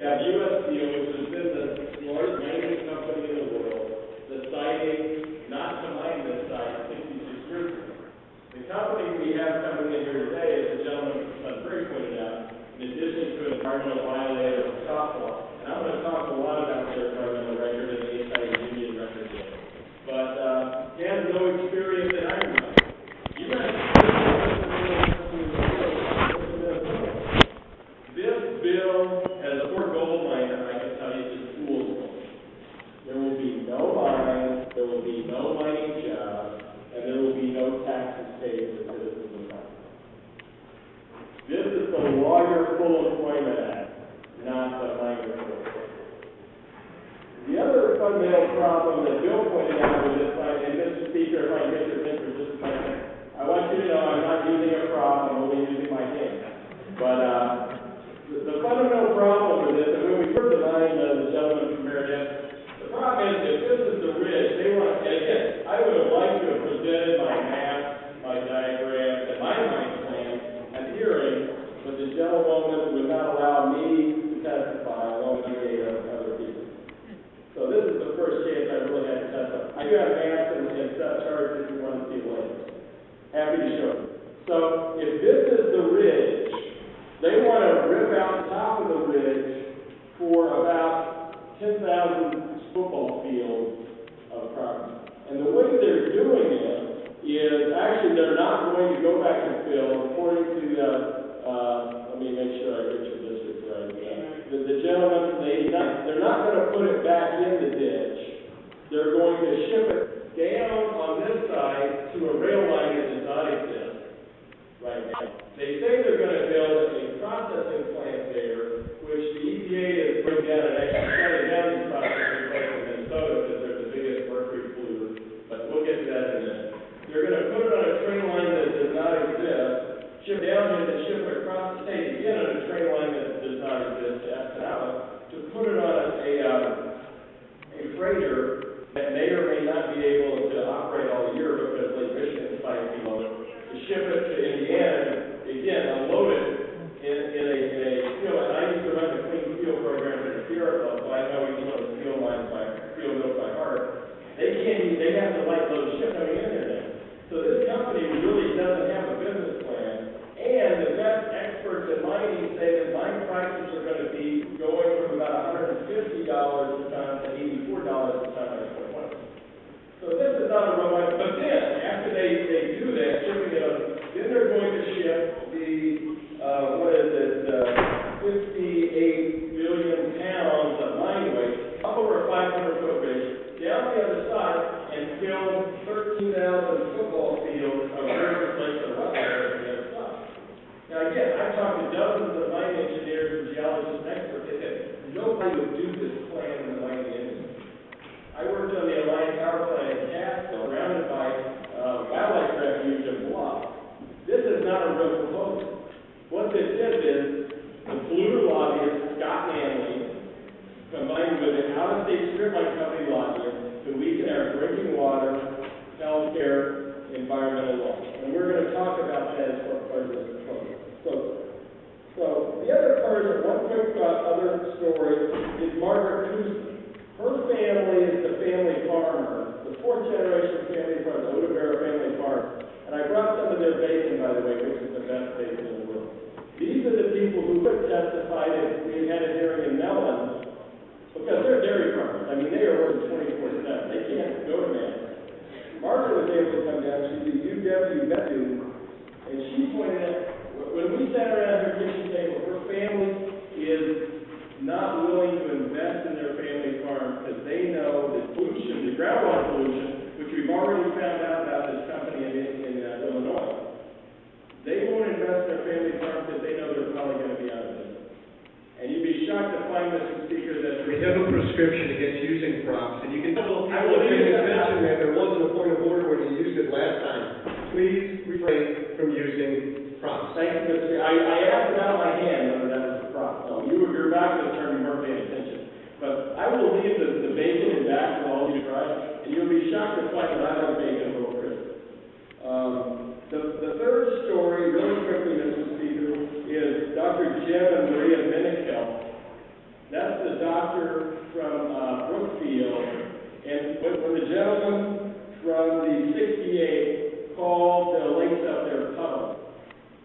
have U.S. Steel, which has been the largest mining company in the world, deciding not to mine this site 66 years ago. The company we have coming in here today, as the gentleman from Sunbury pointed out, in addition to an environmental violator of stop law, and I'm going to talk a lot about their environmental record and the anti-union record there. But he has no experience in iron mining. You guys, this bill, as a poor gold miner, I can tell you, is fool's. There will be no mine, there will be no mining job, and there will be no taxes paid to the citizens of Congress. This is the Lawyer Full Employment Act, not the Miner Full. The other fundamental problem that Bill pointed out with this slide, and Mr. Speaker, if I can get your attention for just a second, I want you to know I'm not using a prop, I'm only using my hand. But the fundamental problem with this, and when we first designed the gentleman from Meredith, the problem is if this is the ridge, they want, and again, I would have liked to have presented my maps, my diagrams, and my mine plan at the hearing, but the gentlewoman would not allow me to testify along with the other people. So this is the first chance I really had to testify. I do have maps and set charts if you want to see later. Happy to show you. So if this is the ridge, they want to rip out the top of the ridge for about 10,000 football fields of property. And the way they're doing it is actually they're not going to go back and fill according to the, let me make sure I get your district right. The gentleman from the 89, they're not going to put it back in the ditch. They're going to ship it down on this side to a rail line that does not exist right now. They say they're going to build a processing plant there, which the EPA is bringing down and actually shutting down these processing plants in Minnesota because they're the biggest mercury polluter. But we'll get to that in a minute. They're going to put it on a train line that does not exist, ship it down here, and ship it across the state again on a train line that does not exist to Espanola to put it on a freighter that may or may not be able to operate all year because Lake Michigan is 5 feet low. To ship it to Indiana, again, unload it in a steel, and I used to run the clean steel program at the Sierra Club, so I know each one of the steel mills by heart. They have to light load ship coming in there now. So this company really doesn't have a business plan, and the best experts in mining say that mine prices are going to be going from about $150 a ton to $84 a ton by 2020. So this is not a real mine, but then, after they do that, shipping it up, then they're going to ship the 58 billion pounds of mine waste up over a 500-foot ridge, down the other side, and fill 13,000 football fields of various places of wet water on the other side. Now again, I've talked to dozens of mine engineers and geologists and experts. They said nobody would do this plan in the mining industry. I worked on the Alliant Power Plant in Catskill, surrounded by wildlife refuge and bluff. This is not a real proposal. What this is the polluter lobbyist, Scott Manley, combined with an out-of-state strip mine company lobbyist to weaken our drinking water, health care, environmental law. And we're going to talk about that as part of this proposal. So the other part, one quick other story, is Margaret Cousy. Her family is the family farmer, the fourth generation family farmer, the Odebera family farm. And I brought some of their bacon, by the way, which is the best bacon in the world. These are the people who would testify if we had a hearing in Mellon, because they're dairy farmers. I mean, they are working 24/7. They can't go to Manhattan. Margaret was able to come down. She's a UW vet student, and she pointed out, when we sat around her kitchen table, her family is not willing to invest in their family farm because they know the pollution, the groundwater pollution, which we've already found out about this company in Illinois. They won't invest in their family farm because they know they're probably going to be out of business. And you'd be shocked to find, Mr. Speaker, that we have a prescription against using props, and you can tell people I will paying use attention that there wasn't a point of order when you used it last time. Please refrain from using props. Thank you, Mr. Speaker. I asked about my hand whether that was a prop. So you're back to the term, you weren't paying attention. But I will leave the bacon in back for all of you to try, and you'll be shocked to find that I like bacon a little crisp. The third story, really quickly, Mr. Speaker, is Dr. Jim and Maria Minikel. Now, deal, and when the gentleman from the 68 called the lakes up there tunnel,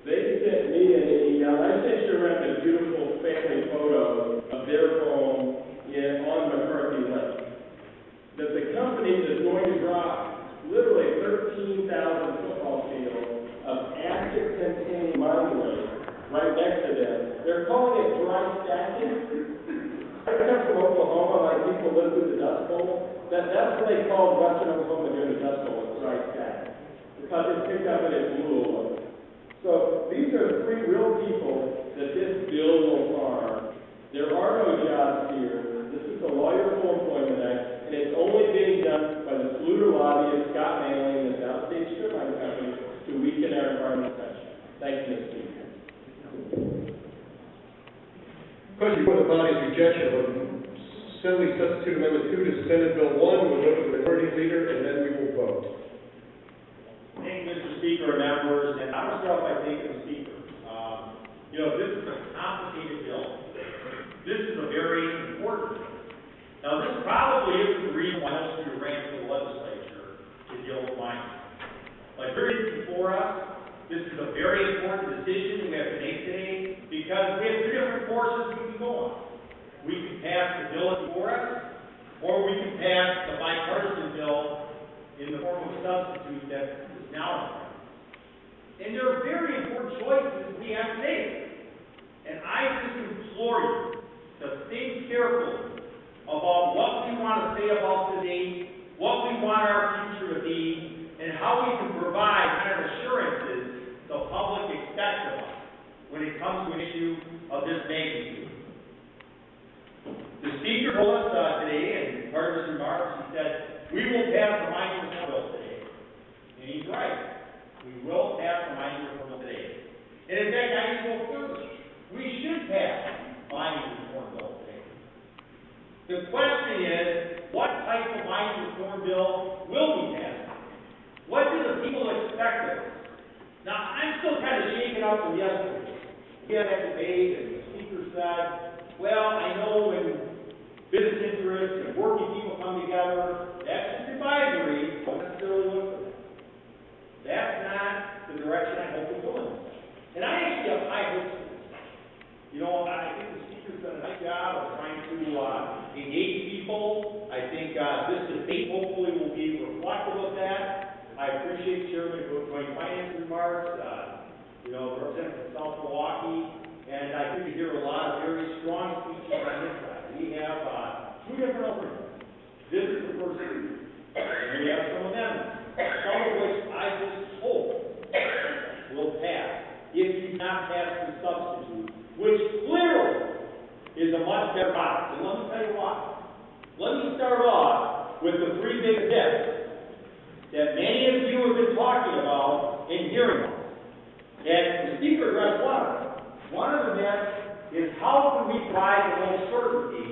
they sent me an email. I sent you around a beautiful family photo of their home on McCarthy Lake. That the company that's going to drop literally 13,000 football fields of acid-containing mine waste right next to them. They're calling it dry stacking. I come from Oklahoma, like people live through the Dust Bowl. That's what they call Western Oklahoma during the Dust Bowl, it's dry stacking. Because it picked up and it blew away. So these are three real people that this bill will harm. There are no jobs here. This is a Lawyer Full Employment Act, and it's only being done by the polluter lobbyist Scott Manley and the South State Strip Mine Company to weaken our environmental protection. Thank you, Mr. Speaker. Question for the body's rejection of Assembly Substitute Amendment 2 to Senate Bill 1. We'll go to the majority leader, and then we will vote. Thank you, Mr. Speaker and members, and I'm going to start by thanking the Speaker. This is a complicated bill. This is a very important bill. Now, this probably isn't the reason why most of you ran for the legislature to deal with mining. Like there is before us, this is a very important decision we have to make today because we have two different forces we can go on. We can pass the bill before us, or we can pass the bipartisan bill in the form of a substitute that is now in place. And there are very important choices we have to make. And I just implore you to think carefully about what we want to say about today, what we want our future to be, and how we can provide kind of assurances the public expects of us when it comes to an issue of this magnitude. The Speaker told us today, and part of his remarks, he said, we will pass the mining reform bill today. And he's right. We will pass the mining reform bill today. And in fact, I even go further. We should pass the mining reform bill today. The question is, what type of mining reform bill will we pass? What do the people expect of us? Now, I'm still kind of shaken up from yesterday. We had that debate, and the Speaker said, well, I know when business interests and working people come together, that's just advisory, don't necessarily look for that. That's not the direction I hope we're going. And I actually have high hopes for this. I think the Speaker's done a nice job of trying to engage people. I think this debate hopefully will be reflective of that. I appreciate Chairman Joint Finance remarks, Representative from South Milwaukee, and I think we hear a lot of very strong speeches on this side. We have two different alternatives. This is the first reading. And we have some amendments, some of which I just hope will pass if you not pass the substitute, which clearly is a much better product. And let me tell you why. Let me start off with the three big steps that many of you have been talking about and hearing about. And the Speaker addressed one of them. One of them is how can we provide the most certainty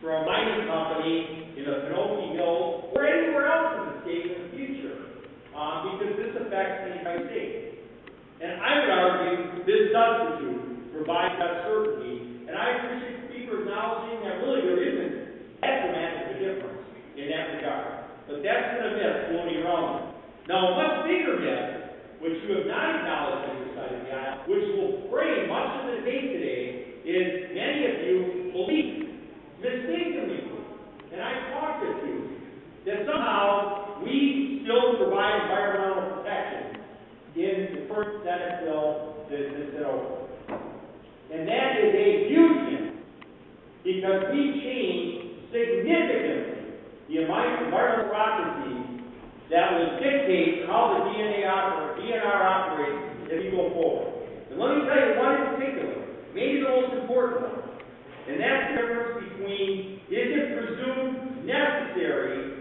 for a mining company in the Pinocchio Hills or anywhere else in the state in the future, because this affects the entire state. And I would argue this substitute provides that certainty, and I appreciate the Speaker acknowledging that really there isn't that dramatic of a difference in that regard. But that's been a myth floating around. Now, a much bigger myth, which you have not acknowledged on your side of the aisle, which will frame much of the debate today, is many of you believe, mistakenly believe, and I talked with you, that somehow we still provide environmental protection in the first Senate bill that's sent over. And that is a huge myth, because we changed significantly the environmental processes that will dictate how the DNR operates as we go forward. And let me tell you one in particular, maybe the most important one, and that's the difference between is it presumed necessary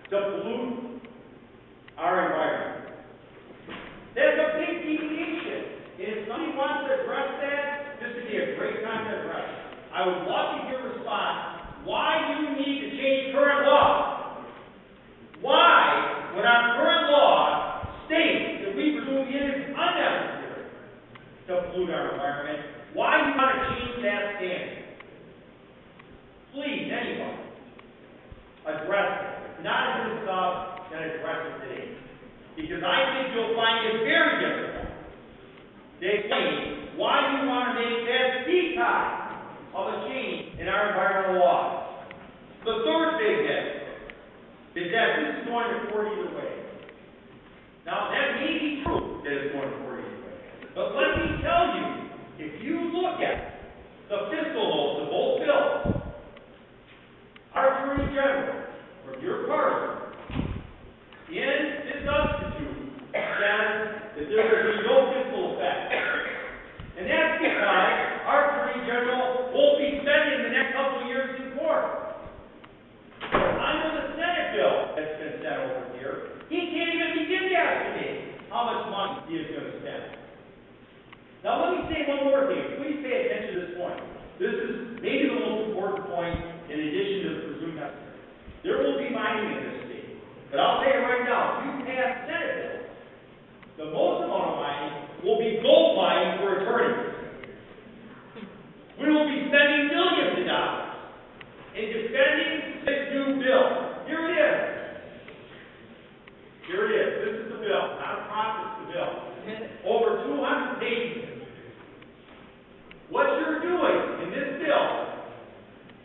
to pollute our environment. There's a big deviation. And if somebody wants to address that, this would be a great time to address it. I would love to hear a response. Why do you need to change current law? Why, when our current law states that we presume it is unnecessary to pollute our environment, why you want to change that standard. Please, anyone, address it. If not in this stuff, then address it today. Because I think you'll find it very difficult to explain why you want to make that deep kind of a change in our environmental laws. The third big hit is that this is going to court either way. Now, that may be true that it's going to court either way. But let me tell you, if you look at the fiscal notes of both bills, our Attorney General, or your party, in this substitute, says that there will be no fiscal effect. And that's because our Attorney General won't be spending the next couple of years in court. Under the Senate bill that's been sent over here, he can't even begin to estimate how much money he is going to spend. Now let me say one more thing. Please pay attention to this point. This is maybe the most important point in addition to the presumed necessary. There will be mining in this state. But I'll tell you right now, if you pass Senate bill, the most amount of mining will be gold mining for attorneys. We will be spending millions of dollars in defending this new bill. Here it is. Here it is. This is the bill. Not a process, the bill. Over 200 pages. What you're doing in this bill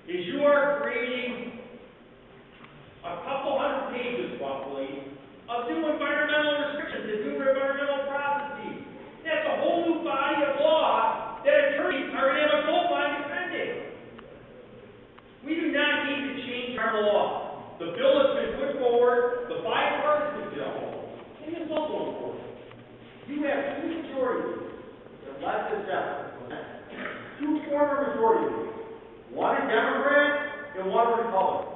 is you are creating a couple hundred pages, roughly, of new environmental restrictions and new environmental processes. That's a whole new body of law that attorneys are going to have a gold mine defending. We do not need to change our law. The bill has been put forward, the bipartisan bill, and it's also important. You have two majorities that led this effort. Two former majority leaders, one a Democrat and one a Republican.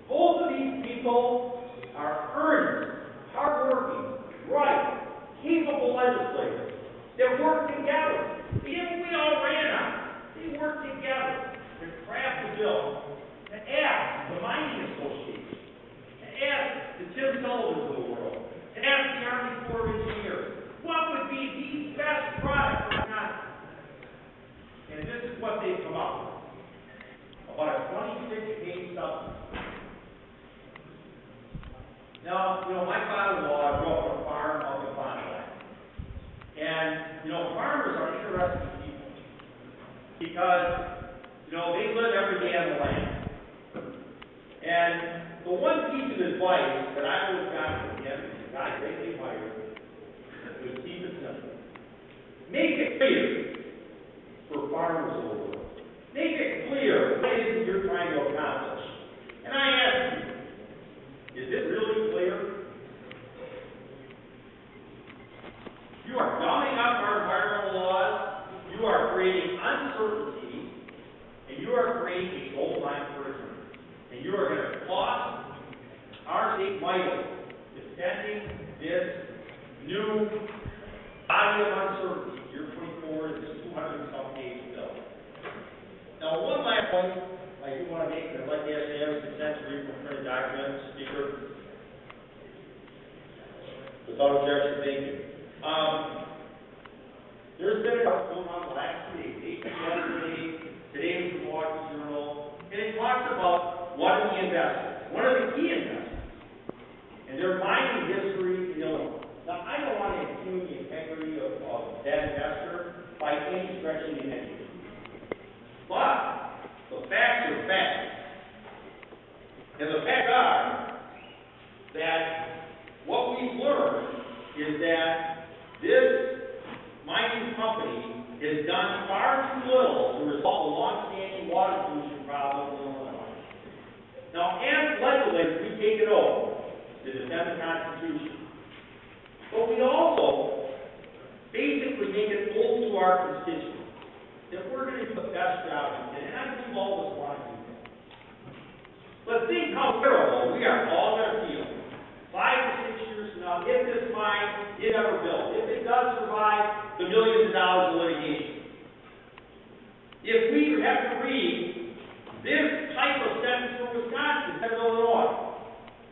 Both of these people are earnest, hardworking, bright, capable legislators that work together. If we all ran on it, they work together to craft the bill, to ask the Mining Association, to ask the Tim Sullivans of the world, to ask the Army Corps of Engineers, what would be the best product for Wisconsin? And this is what they've come up with. About a 26-page supplement. Now, my father-in-law grew up on a farm up in Fond du Lac. And, farmers are interesting people. Because, they live every day on the land. And the one piece of advice that I always got from him, and I greatly admired, was keep it simple. Make it clear for farmers of the world. Make it clear what it is you're trying to accomplish. And I ask you, is it really clear? You are gumming up our environmental laws, you are creating uncertainty, and you are creating a gold mine for attorneys. And you are going to cost our state mightily defending this new body of uncertainty you're putting forward in this 200-some page bill. Now, one last point I do want to make, and I'd like to ask you to have a consent to read from printed documents, Speaker. Without objection, thank you. There's been a going on the last 2 days, yesterday, today was the Milwaukee Journal, and it talks about one of the investors, one of the key investors, and their mining history in Illinois. Now, I don't want to impugn the integrity of that investor by any stretch of the imagination. But the facts are facts. And the facts are that what we've learned is that this mining company has done far too little to resolve the long-standing water pollution problem in Illinois. Now, as legislators, we take it over to defend the Constitution. But we also basically make it old to our constituents that we're going to do the best job we can, and I believe all of us want to do that. But think how terrible we are all going to feel 5 to 6 years from now if this mine is ever built, if it does survive the millions of dollars of litigation. If we have to read this type of sentence from Wisconsin instead of Illinois,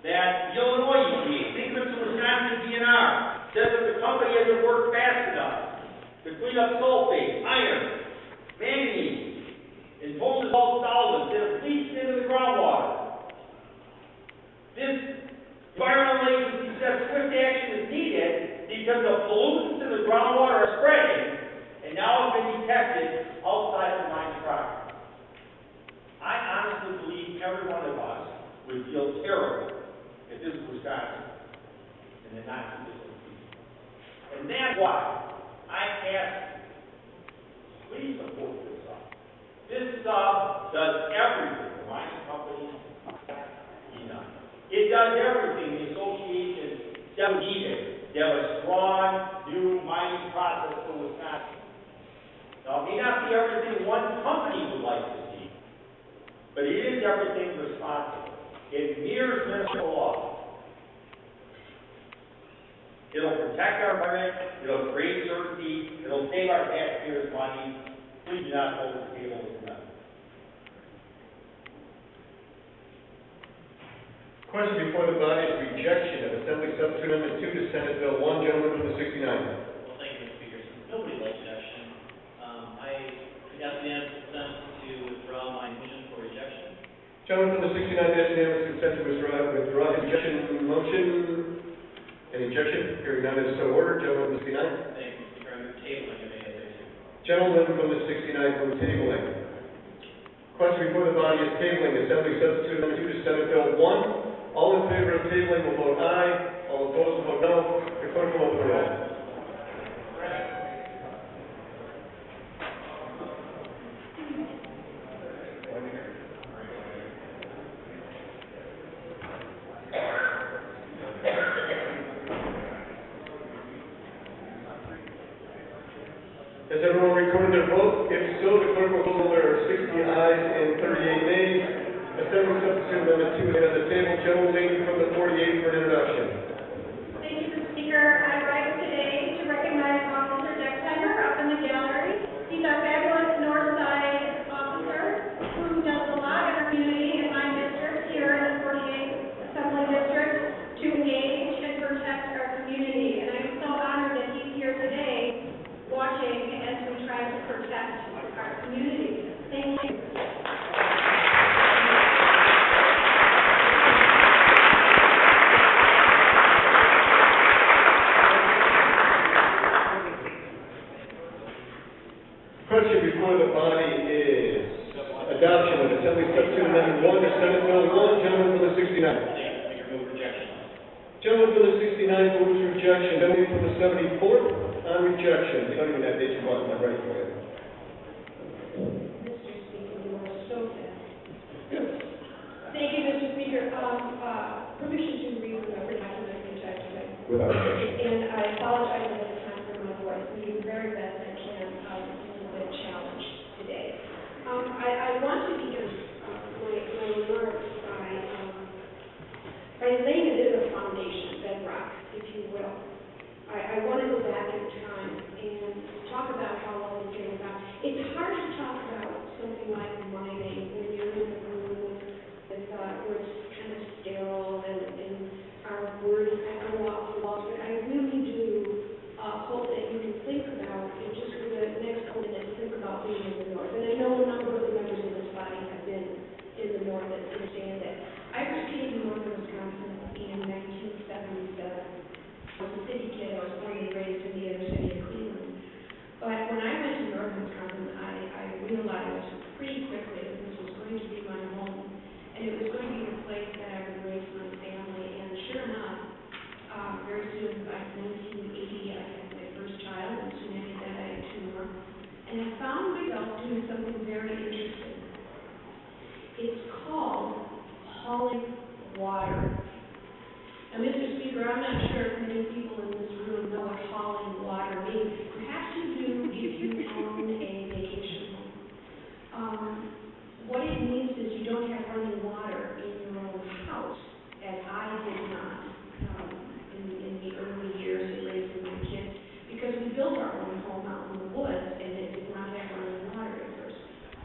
that the Illinois EPA, think of it to Wisconsin DNR, says that the company hasn't worked fast enough to clean up sulfate does everything. The mining company, it does everything. The association doesn't need it. They have a strong new mining process for Wisconsin. Now, it may not be everything one company would like to see, but it is everything responsible. It mirrors Minnesota law. It'll protect our environment, it'll create certainty, it'll save our taxpayers money. Please do not hold the table with nothing. Question before the body is rejection of Assembly Substitute Amendment 2 to Senate Bill 1. Gentleman from the 69. Well, thank you, Mr. Speaker. Since nobody likes objection, I ask the unanimous consent to withdraw my motion for rejection. Gentleman from the 69 has unanimous consent to withdraw his rejection motion. Any objection? Hearing none, is so ordered. Gentleman from the 69. Thank you, Mr. Speaker. I move tabling of ASA 2. Gentleman from the 69 from tabling. Question before the body is tabling Assembly Substitute Amendment 2 to Senate Bill 1. All in favor of tabling will vote aye. All opposed will vote no. Your clerk will open the roll. Has everyone recorded their vote? If so, the clerk will call there are 60 ayes and 38 nays. Assembly Substitute Amendment 2 is on the table. Gentleman lady from the 48 for an introduction. Thank you, Mr. Speaker. I rise today to recognize Officer Dexheimer up in the gallery. He's our fabulous North Side officer who does a lot in our community in my district here in the 48th Assembly District to engage and protect our community. And I'm so honored that he's here today watching as we try to protect our community. Thank you. Question before the body is adoption of Assembly Substitute Amendment 1 to Senate Bill 1. Gentleman from the 69. Thank you, Mr. Speaker. Move rejection. Gentleman from the 69 moves rejection. Gentleman from the 74th on rejection. You don't even have to hit your button. I'm ready for you. Mr. Speaker, you are so fast. Thank you, Mr. Speaker. Permission to read the document I reject today. Without objection. And I apologize ahead of time for my voice. I'm doing the very best I can. This is a bit challenged today. I want to begin my remarks by laying a bit of a foundation, bedrock, if you will. I want to go back in time and talk about how all this came about. It's hard to talk about something like mining when you're in the room with where it's kind of sterile and our words echo off the walls. But I really do hope that you can think about, and just for the next couple minutes, think about being in the North. And I know a number of the members of this body have been in the North and understand that. I first came to Northern Wisconsin in 1977. I was a city kid. I was born and raised in the inner city of Cleveland. But when I went to Northern Wisconsin, I realized pretty quickly that this was going to be my home, and it was going to be the place that I would raise my family. And sure enough, very soon, by 1980, I had my first child, and soon after that, I had two more. And I found myself doing something very interesting. It's called hauling water. Now, Mr. Speaker, I'm not sure if many people in this room know what hauling water means. Perhaps you do if you own a vacation home. What it means is you don't have running water in your own house, as I did not in the early years of raising my kids, because we built our own home out in the woods, and it did not have running water at first.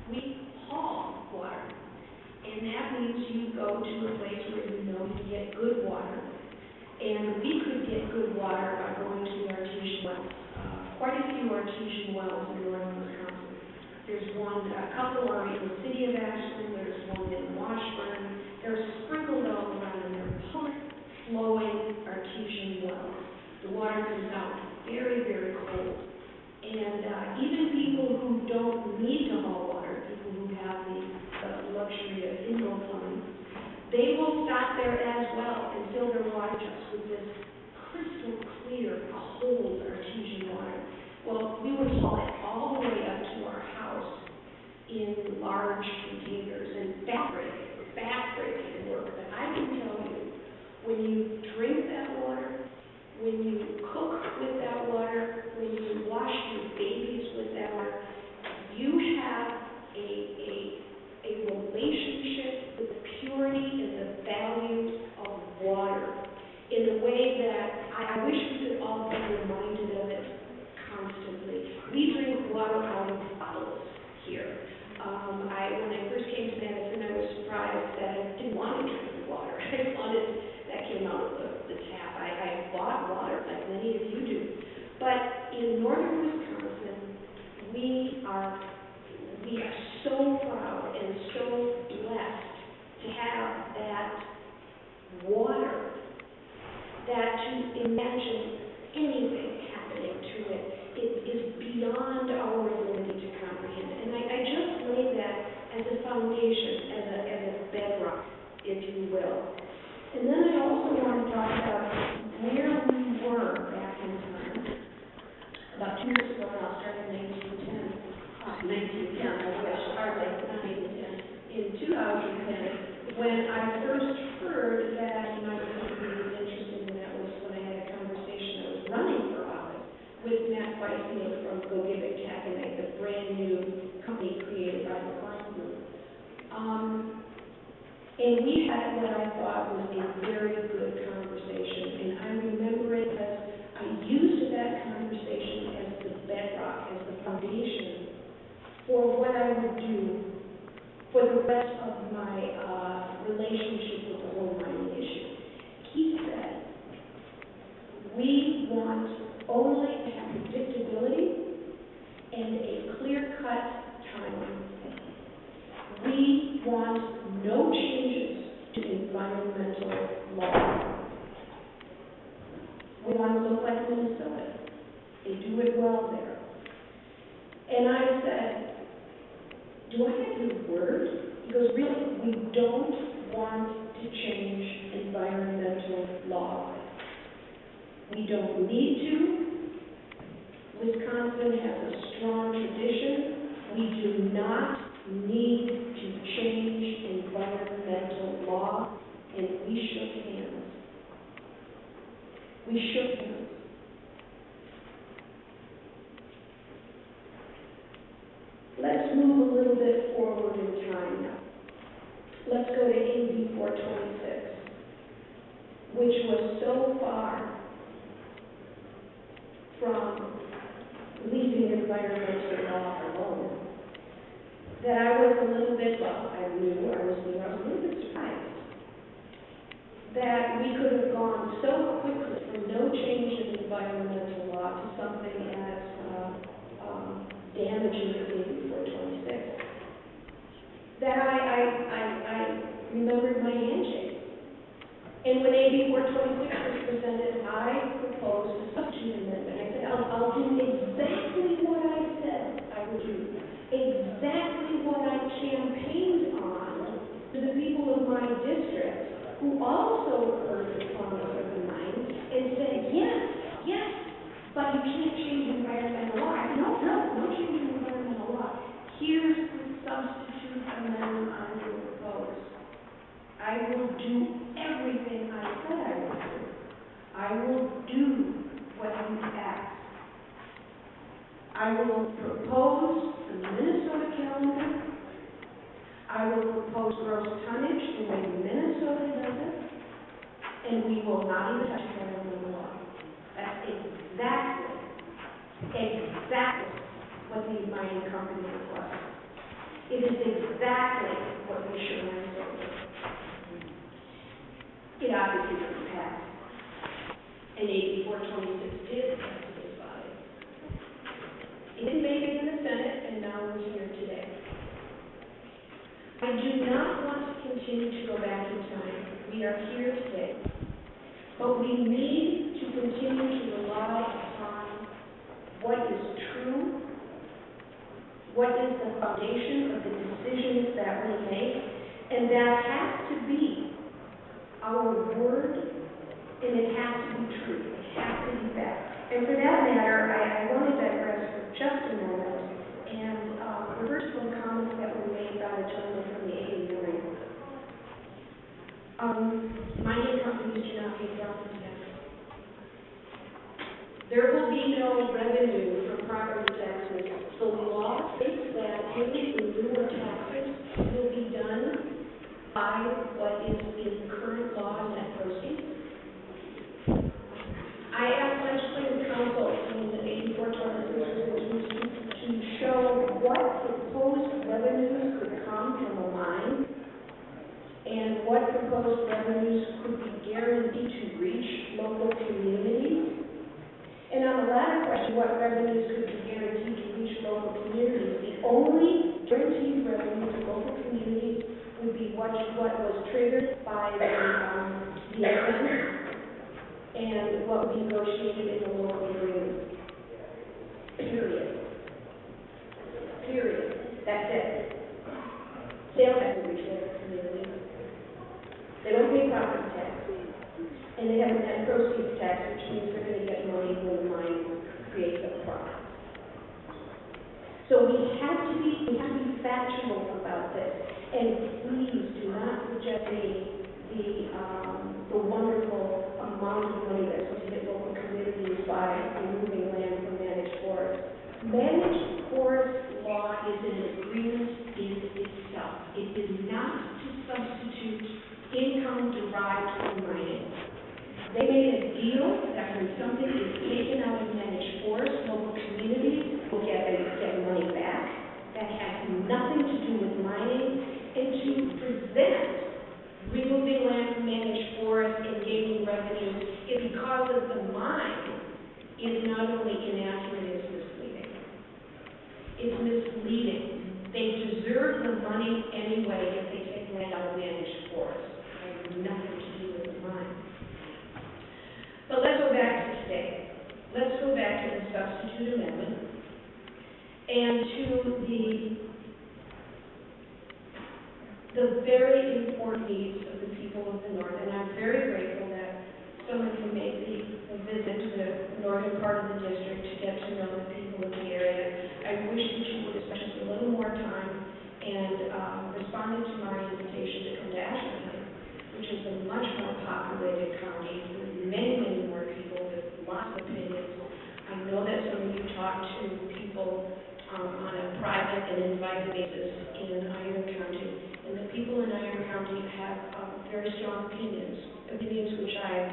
We haul water. And that means you go to a place where you know you get good water. And we could get good water by going to artesian wells. Quite a few artesian wells in northern Wisconsin. There's one, a couple are in the city of Ashland, there's one in Washburn. They're sprinkled all around, and they're public flowing artesian wells. The water comes out very, very cold. And even people who don't need to haul water, people who have the luxury of indoor plumbing, they will stop there as well and fill their water jugs with this crystal clear, cold artesian water. Well, we would haul it all the way up to our house in large containers. water out of bottles here. When I first came to Madison, I was surprised that I didn't want to drink the water. I wanted that came out of the tap. I bought water like many of you do. But in northern Wisconsin, we are so proud and so blessed to have that water, that to imagine anything happening to it, it is beyond our ability to comprehend. And I just laid that as a foundation, as a bedrock, if you will. And then I also want to talk about where we were back in time. About 2 years ago, and I'll start in 1910, I wish, hardly 1910. In 2010, when I first heard that my company was interested in that, was when I had a conversation. I was running for office with Matt Whitefield from Go Give It Taconite, the brand new company created by the Klein Group. And we had what I thought was a very good conversation, and I remember it because I used that conversation as the bedrock, as the foundation for what I would do for the rest of my relationship with the whole mining issue. He said, we want only to have predictability and a clear-cut timeline. We want no changes to environmental law. We want to look like Minnesota. They do it well there. And I said, do I have your word? He goes, really, we don't want to change environmental law. We don't need to. Wisconsin has a strong tradition. We do not need to change environmental law, and we shook hands. We shook hands. Let's move a little bit forward in time now. Let's go to AB 426, which was so far from leaving environmental law alone that I was a little bit, I was a little bit surprised that we could have gone so quickly from no change in environmental law to something as damaging as AB 426. That I remembered my handshake. And when AB 426 was presented, I proposed a substitute amendment. I said, I'll do exactly what I said I would do. Exactly what I campaigned on to the people of my district, who also heard the promise of the mine and said, yes, but you can't change environmental law. I said, no change in environmental law. Here's the substitute amendment I will propose. I will do everything I said I would do. I will do what you asked. I will propose the Minnesota calendar. I will propose gross tonnage the way Minnesota does it, and we will not even touch environmental law. That's exactly what the mining company requested. It is exactly what we should have done. It obviously didn't pass. And AB 426 did pass this body. It didn't make it in the Senate, and now we're here today. I do not want to continue to go back in time. We are here today. But we need to continue to rely upon what is true, what is the foundation of the decisions that we make, and that has to be our word, and it has to be true. It has to be that. And for that matter, I want to digress for just a moment and reverse some comments that were made by the gentleman from the AAUA. Mining companies do not pay property tax. There will be no revenue from property taxes. The law states that any removal of taxes will be done by what is in current law and net proceeds. I asked legislative counsel in the AB 426 to what proposed revenues could come from a mine and what proposed revenues could be guaranteed to reach local communities. And on the latter question, what revenues could be guaranteed to reach local communities, the only guaranteed revenue to local communities would be what was triggered by the event and what we negotiated in the local agreement. Period. That's it. Sales tax will reach local communities. They don't pay property tax. And they have a net proceeds tax, which means they're going to get money when the mine creates a profit. So we have to be factual about this. And please do not suggest the wonderful amount of money that's going to hit local communities by removing land from managed forests. Managed forest law is an agreement in itself. It is not to substitute income derived from mining. They made a deal that when something is taken out of managed forests, local communities will get money back. That has nothing to do with mining. And to present removing land from managed forests and gaining revenue is because of the mine is not only inaccurate, it's misleading. It's misleading. They deserve the money anyway if they take land out of managed forests. It has nothing to do with the mine. But let's go back to today. Let's go back to the substitute amendment and to the very important needs of the people of the North. And I'm very grateful that someone can make the visit to the northern part of the district to get to know the people of the area. I wish that you would have spent just a little more time and responded to my invitation to come to Ashland, which is a much more populated county with many more people with lots of opinions. I know that some of you talk to people on a private and invited basis in Iron County. And the people in Iron County have very strong opinions which I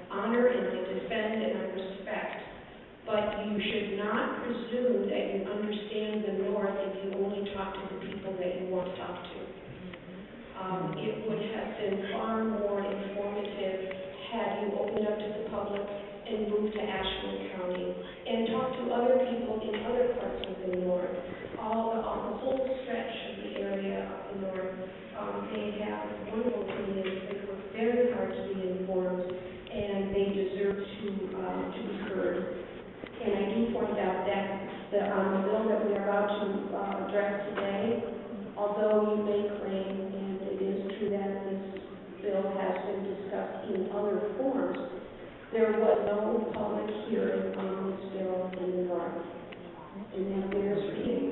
honor and I defend and I respect. But you should not presume that you understand the North if you only talk to the people that you want to talk to. It would have been far more informative had you opened up to the public and moved to Ashland County and talk to other people in other parts of the North. All the whole stretch of the area up the North, they have wonderful opinions. They work very hard to be informed, and they deserve to be heard. And I do point out that the bill that we are about to address today, although you may claim, and it is true that this bill has been discussed in other forms, there was no public hearing on this bill in the North. And that bears repeating.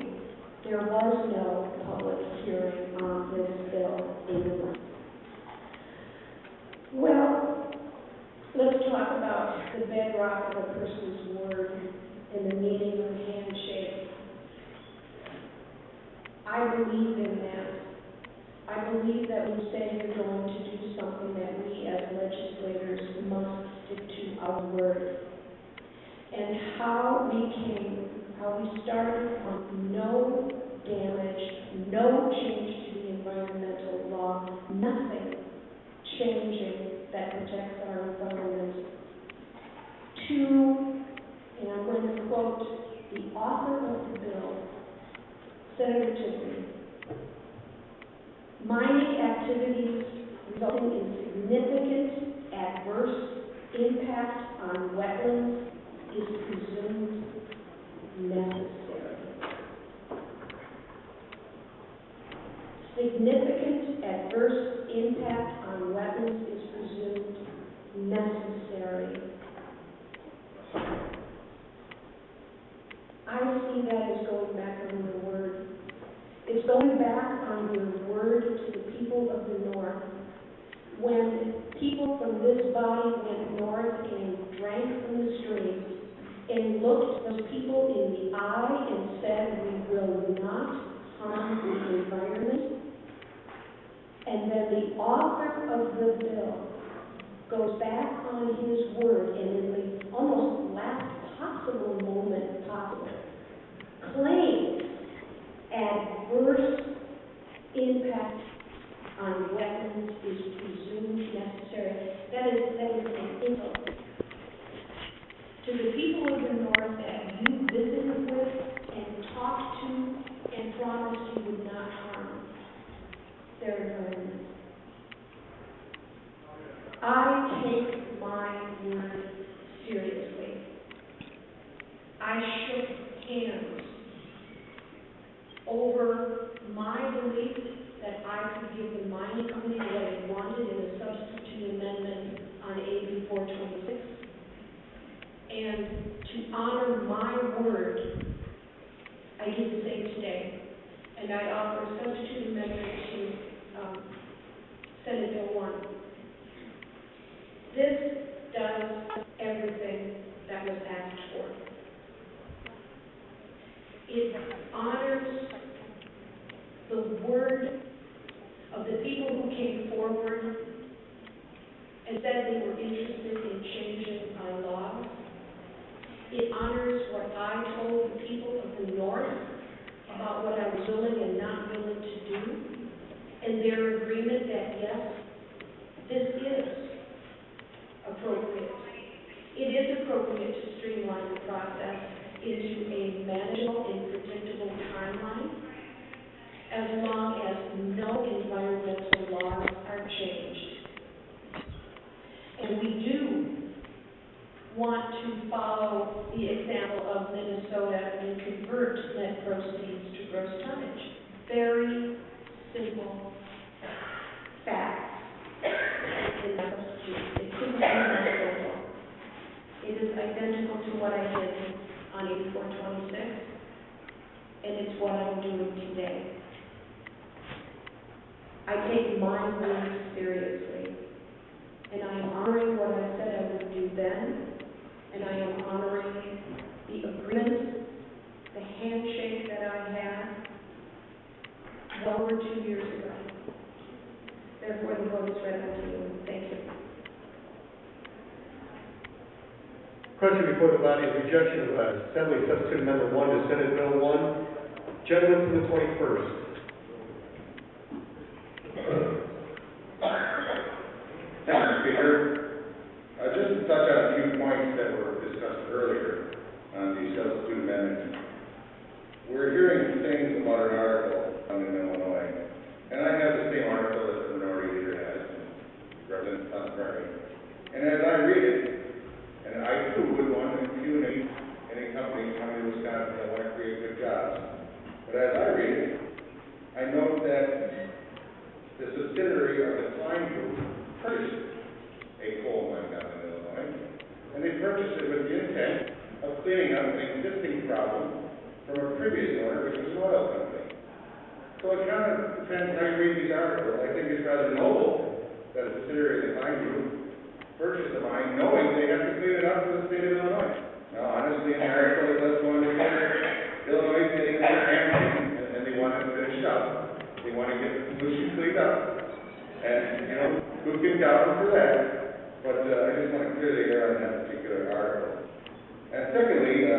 There was no public hearing on this bill in the North. Well, let's talk about the bedrock of a person's word and the meaning of handshake. I believe in that. I believe that when you say you're going to do something, that we as legislators must stick to our word. And how we started on no damage, no change to the environmental law, nothing changing that protects our environment. And I'm going to quote the author of the bill, Senator Tiffany. Mining activities resulting in significant adverse impact on wetlands is presumed necessary. Significant adverse impact on wetlands is presumed necessary. I see that as going back on your word. It's going back on your word to the people of the North. When people from this body went north and drank from the streams and looked those people in the eye and said, we will not harm the environment. And then the author of the bill goes back on his word and in the almost last possible moment possible claims adverse impact on wetlands is presumed necessary. That is an insult to the people of the north that you visited with and talked to and promised you would not harm their environment. I take my word seriously. I shook hands over my belief that I could give the mining company what it wanted in a substitute amendment on AB 426. And to honor my word, I did the same today. And I offer a substitute amendment to Senate Bill 1. This does everything that was asked for. It honors the word of the people who came forward and said they were interested in changing our laws. It honors what I told the people of the North about what I was willing and not willing to do, and their agreement that, yes, this is appropriate. It is appropriate to streamline the process into a manageable and predictable timeline, as long as no environmental laws are changed. And we do want to follow the example of Minnesota and convert net proceeds to gross tonnage. Very simple facts in the substitute. It couldn't be more simple. It is identical to what I did on AB 426, and it's what I'm doing today. I take my word seriously, and I am honoring what I said I would do then, and I am honoring the agreement, the handshake that I had well over 2 years ago. Therefore, the vote is read unto you. Thank you. Question before the body is rejection of Assembly Substitute Amendment 1 to Senate Bill 1. Gentleman from the 21st. Thank you, Speaker. Just to touch on a few points that were discussed earlier on the substitute amendment. We're hearing things about an article in Illinois, and I have the same article that the minority leader has, Representative Tuscany. And as I read it, and I too would want to impunity any company coming to Wisconsin that want to create good jobs. But as I read it, I note that the subsidiary of the Klein Group purchased a coal mine down in Illinois, and they purchased it with the intent of cleaning up an existing problem from a previous owner, which was an oil company. So it kind of depends how you read these articles. I think it's rather noble that a subsidiary of the Klein Group purchased the mine knowing they have to clean it up for the state of Illinois. Now, honestly, in the article, it does go into Illinois is getting their campaign, and they want to finish up. They want to get the pollution cleaned up, and, you know, good can down for that. But I just want to clear the air on that particular article. And secondly,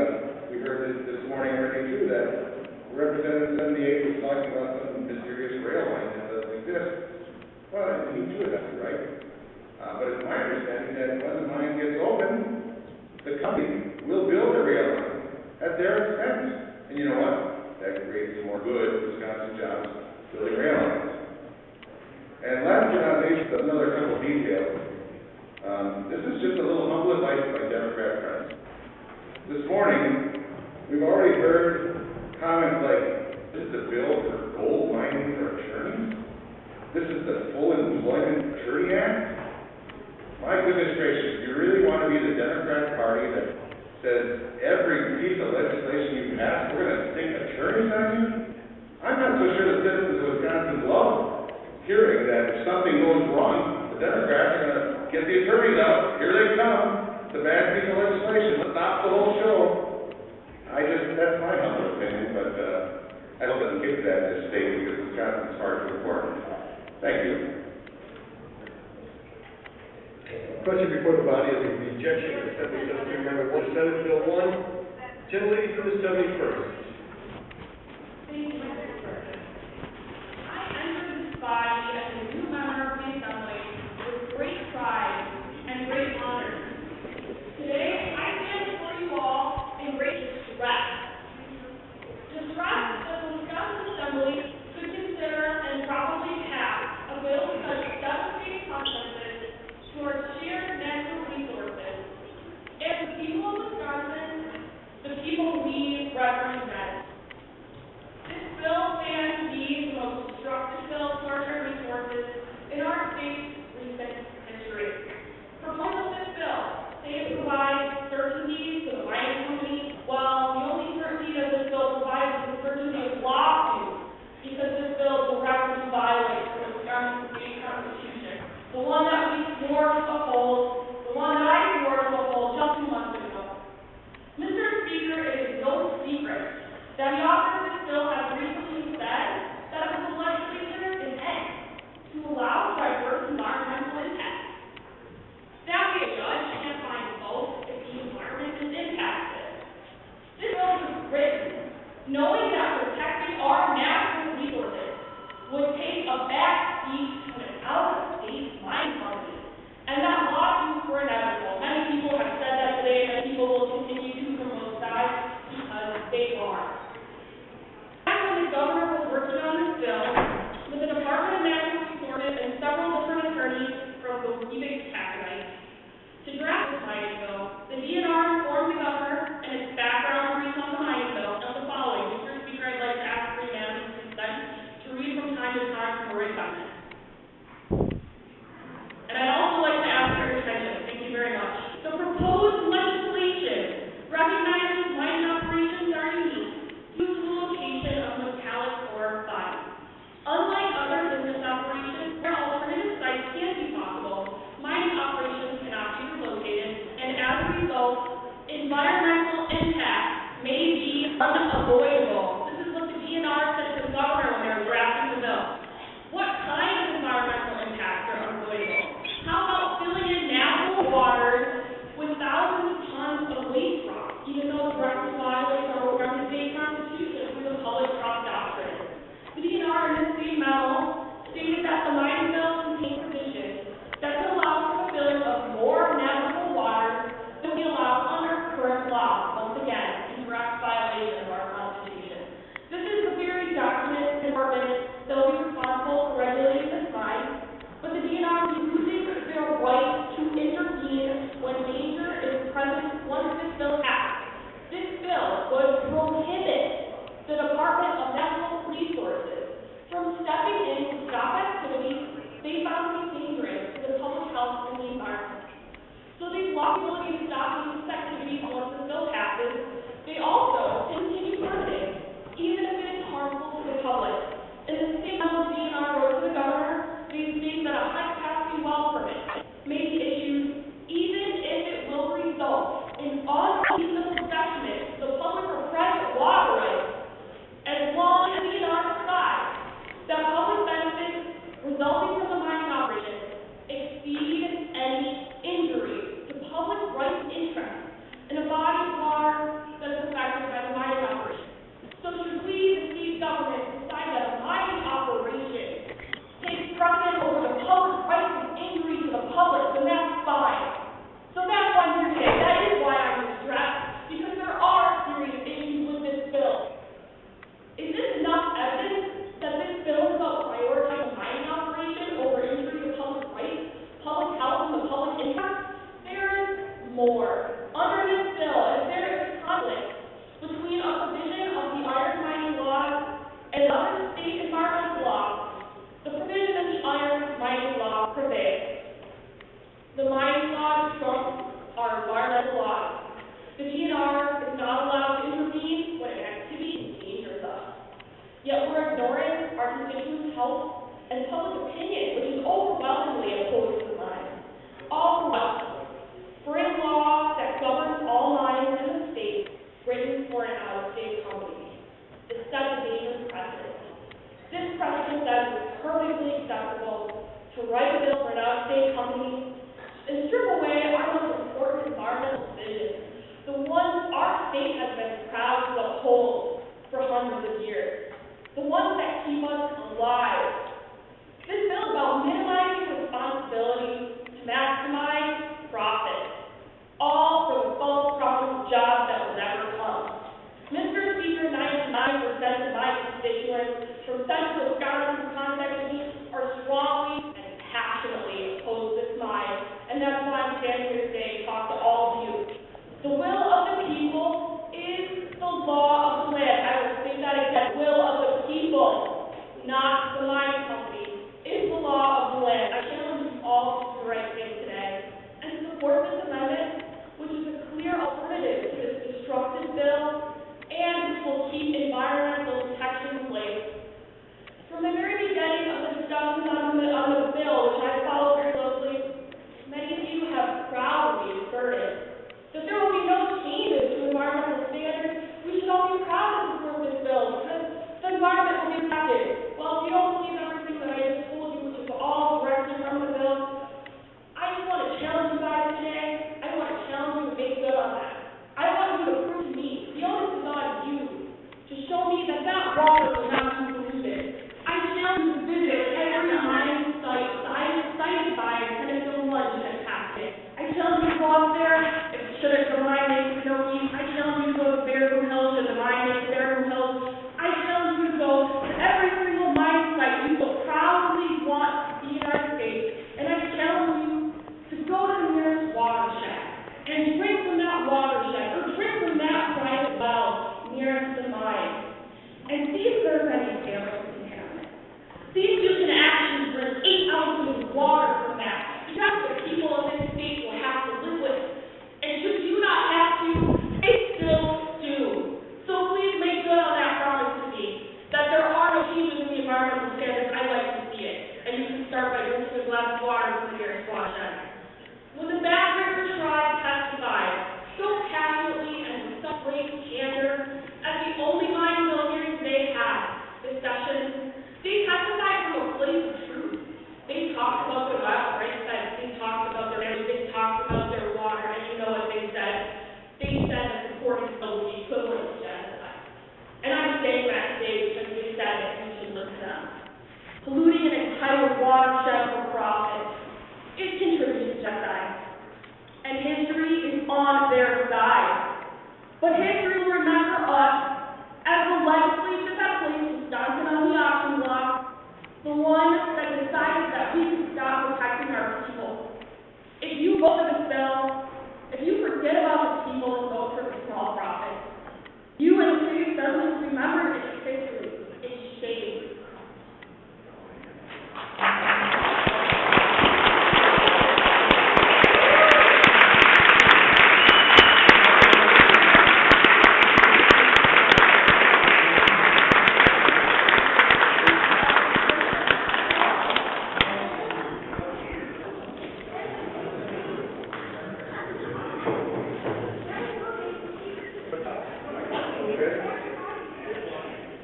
we heard this morning already too that Representative 78 was talking about some mysterious rail line that doesn't exist. Well, he too, that's right. But it's my understanding that when the mine gets open, the company will build a rail line at their expense. And you know what? That creates more good Wisconsin jobs, building rail lines. And last but not least, another couple of details. This is just a little humble advice to my Democrat friends. This morning, we've already heard comments like, this is a bill for gold mining for attorneys? This is the Full Employment Attorney Act? My goodness gracious, you really want to be the Democrat Party that says every piece of legislation you pass, we're going to stick attorneys on you? I'm not so sure the citizens of Wisconsin love hearing that if something goes wrong, the Democrats are going to get the attorneys out. Here they come. The bad piece of legislation. Let's stop the whole show. That's my humble opinion, but I hope it doesn't get to that in this state because Wisconsin's hard to report. Thank you. Question before the body is a rejection of Assembly Substitute Amendment 1 to Senate Bill 1. Gentlelady from the 71st. Thank you, Mr. President. and public opinion, which is overwhelmingly opposed to the mine. All for what? For a law that governs all mines in the state, written for an out-of-state company. It sets a dangerous precedent. This precedent says it's perfectly acceptable to write a bill for an out-of-state company and strip away our most important environmental decisions, the ones our state has been proud to uphold for hundreds of years, the ones that keep us alive. This bill is about minimizing responsibility to maximize profit, all for the false promise of jobs that will never come. Mr. Speaker, 99% of my constituents from central Wisconsin contacted me are strongly and passionately opposed to this mine, and that's why I'm standing here today to talk to all of you. The will of the people is the law of the land. I will say that again. The will of the people, not the mining company, is the law of the land. I challenge you all to do the right thing today and support this amendment, which is a clear alternative to this destructive bill and which will keep environmental protection in place. From the very beginning of the discussions on the bill, which I followed very closely, many of you have proudly asserted that there will be no changes to environmental standards. We should all be proud to support this bill because the environment will be protected. Well, if you don't believe everything that I just told you, which is all directly from the bill, I just want to challenge you guys today. I want to challenge you to make good on that. I want you to prove to me, the onus is on you, to show me that that water was not too polluted. I challenge you to visit every mine site cited by Senate Bill 1 and pass it. I challenge you to go up there, should the mine make Pinocchio. I challenge you to go to Beardown Hills, should the mine make Beardown Hills. I challenge you to go to every single mine site you will proudly want to see in our state. And I challenge you to go to the nearest watershed and drink from that watershed, or drink from that private well nearest the mine. And see if there's any chemical contaminants. See if you can actually drink 8 ounces of water from that. Because the people of this state will have to live with it. And should you not have to, they still do. So please make good on that promise to me, that there are no changes in the environmental standards. I'd like to see it. And you can start by drinking a glass of water from the nearest watershed. When the Back River Tribe testified so passionately and with such great candor at the only mine mill hearings they had this session, they testified from a place of truth. They talked about their wild rights, they talked about their energy, they talked about their water, and you know what they said? They said that supporting the bill would be equivalent to genocide. And I'm saying that today because they said that you should listen to them. Polluting an entitled watershed for profit is contributing to genocide. And history is on their side. But history will remember us as the legislature that placed Wisconsin on the auction block, the one that decided that we could stop protecting our people. If you vote for this bill, if you forget about the people and vote for the small profit, you and the city assembly remember its history, its shame.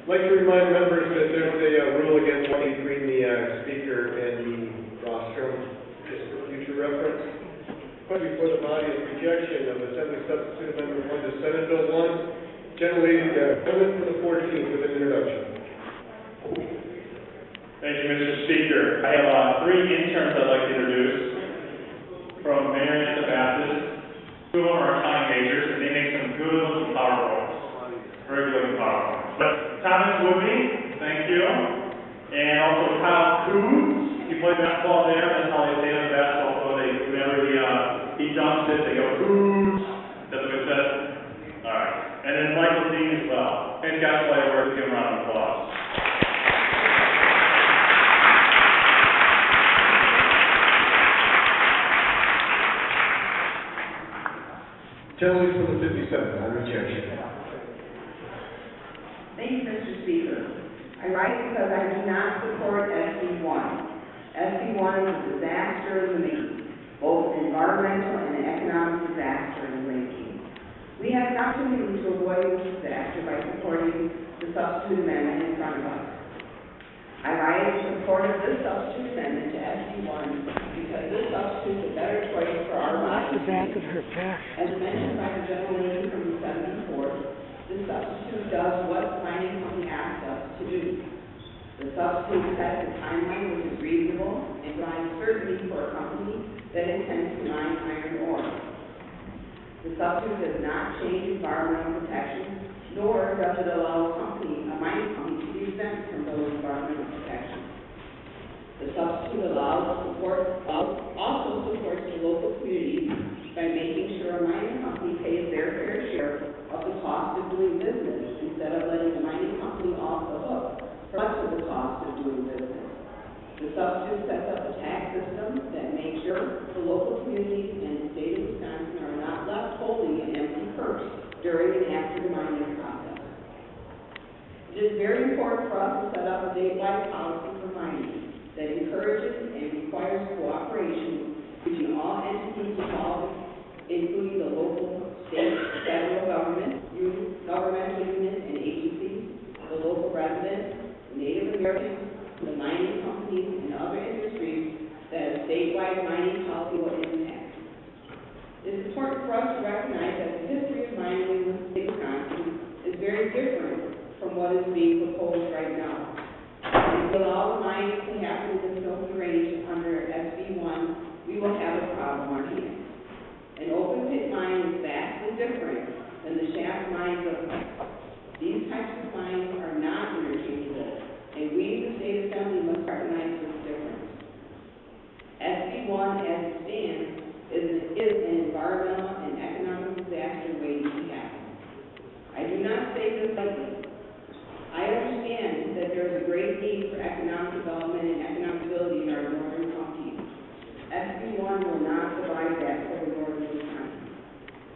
I'd like to remind members that there's a rule against running between the speaker and the rostrum, just for future reference. Question before the body is rejection of Assembly Substitute Amendment 1 to Senate Bill 1. Generally, amendment for the 14th with an introduction. Thank you, Mr. Speaker. I have 3 interns I'd like to introduce from Marion Baptist. 2 of them are accounting majors, and they make some good PowerPoints. Very good PowerPoints. But Thomas Woodby, thank you. And also Kyle Coons. He played basketball there. That's how they say on the basketball court. Whenever he jumps it, they go Coons. That's what it says. All right. And then Michael Dean as well. And Scott Slater, give him a round of applause. Gentlemen from the 57th, on rejection. Thank you, Mr. Speaker. I write because I do not support SB 1. SB 1 is a disaster in the making, both an environmental and an economic disaster in the making. We have an opportunity to avoid this disaster by supporting the substitute amendment in front of us. I write in support of this substitute amendment to SB 1 because this substitute is a better choice for our body. As mentioned by the general lady from the 74th, this substitute does what the mining company asked us to do. The substitute sets a timeline which is reasonable and provides certainty for a company that intends to mine iron ore. The substitute does not change environmental protections, nor does it allow a mining company to be exempt from those environmental protections. The substitute also supports the local communities by making sure a mining company pays their fair share of the cost of doing business instead of letting the mining company off the hook for much of the cost of doing business. The substitute sets up a tax system that makes sure the local communities and the state of Wisconsin are not left holding an empty purse during and after the mining process. It is very important for us to set up a statewide policy for mining that encourages and requires cooperation between all entities involved, including the local, state, federal government, governmental units and agencies, the local residents, Native Americans, the mining companies, and other industries that a statewide mining policy will impact. It is important for us to recognize that the history of mining in the state of Wisconsin is very different from what is being proposed right now. If we allow the mining to happen in the filthy range under SB 1, we will have a problem on hands. An open pit mine is vastly different than the shaft mines of these types of mines are not interchangeable, and we, the state assembly, must recognize this difference. SB 1, as it stands, is an environmental and economic disaster waiting to happen. I do not say this lightly. I understand that there is a great need for economic development and economic stability in our northern counties. SB 1 will not provide that for the northern Wisconsin.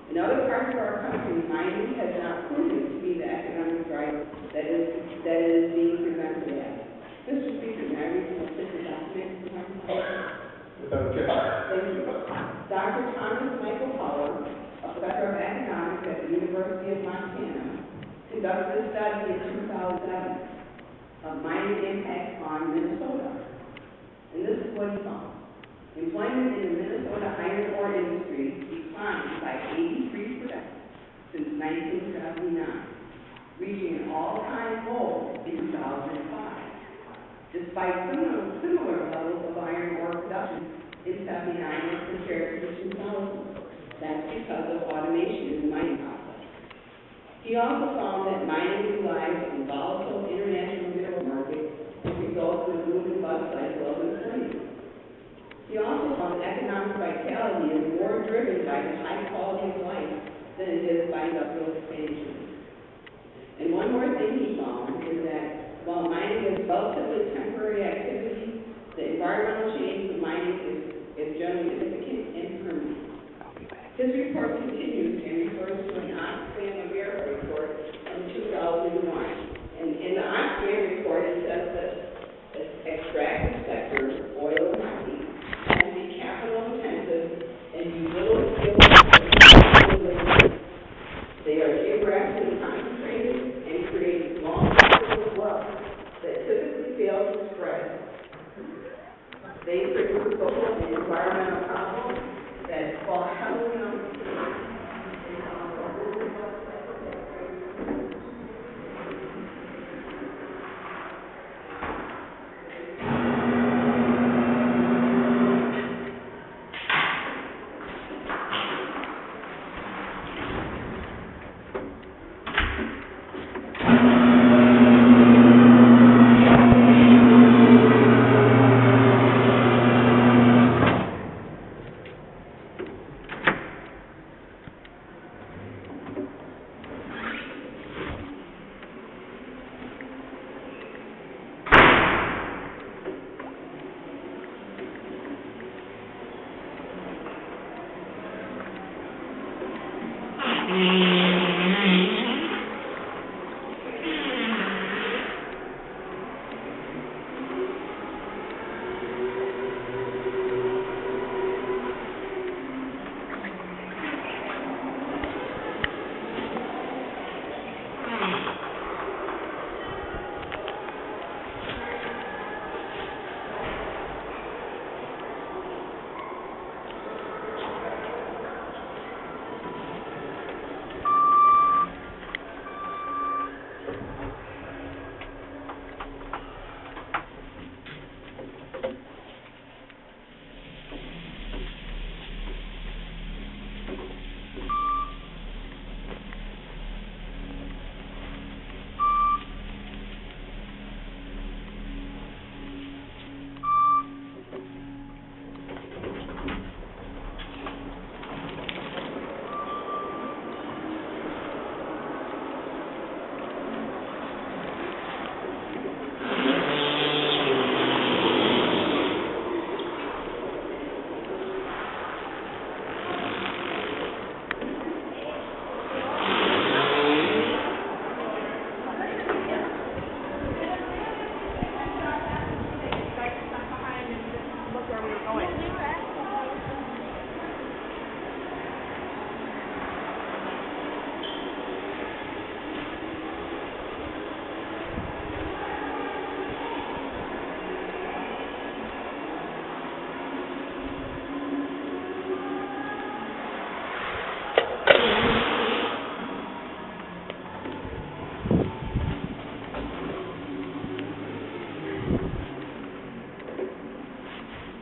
In other parts of our country, mining has not proven to be the economic driver that it is being presented as. Mr. Speaker, may I read some official documents? Without objection. Thank you. Dr. Thomas Michael Howard, a professor of economics at the University of Montana, conducted a study in 2007 of mining impact on Minnesota. And this is what he found. Employment in the Minnesota iron ore industry declined by 83% since 1979, reaching an all-time low in 2005. Despite similar levels of iron ore production in 79 as compared to 2000. That's because of automation in the mining process. He also found that mining relies on volatile